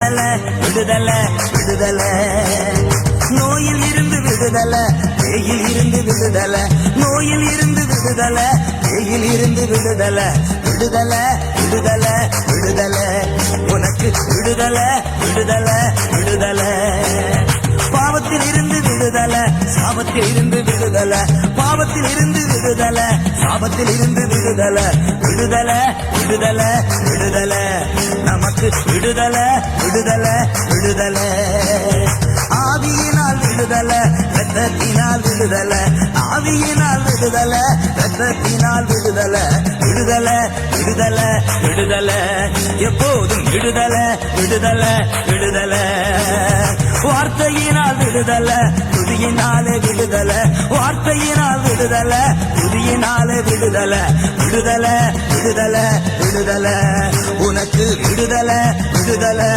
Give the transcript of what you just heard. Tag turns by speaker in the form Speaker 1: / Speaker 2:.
Speaker 1: விடுதலை விடுதலை விடுதலை நோயில் இருந்து விடுதலை பேயில் இருந்து விடுதலை நோயில் இருந்து விடுதலை பேயில் இருந்து விடுதலை விடுதலை விடுதலை விடுதலை உனக்கு விடுதலை விடுதலை விடுதலை பாவத்தில் இருந்து விடுதலை சாபத்தில் இருந்து விடுதலை பாவத்தில் இருந்து விடுதலை சாபத்தில் இருந்து விடுதலை விடுதலை விடுதலை விடுதலை நமக்கு விடுதலை விடுதலை விடுதலை ஆவியினால் விடுதலை ரத்தத்தினால் விடுதலை ஆவியினால் விடுதலை ரத்தத்தினால் விடுதலை விடுதலை விடுதலை விடுதலை எப்போதும் விடுதலை விடுதலை விடுதலை வார்த்தையினால் விடுதலை துதியினாலே விடுதலை வார்த்தையினால் விடுதலை துதியினாலே விடுதலை விடுதலை விடுதலை விடுதலை உனக்கு விடுதலை விடுதலை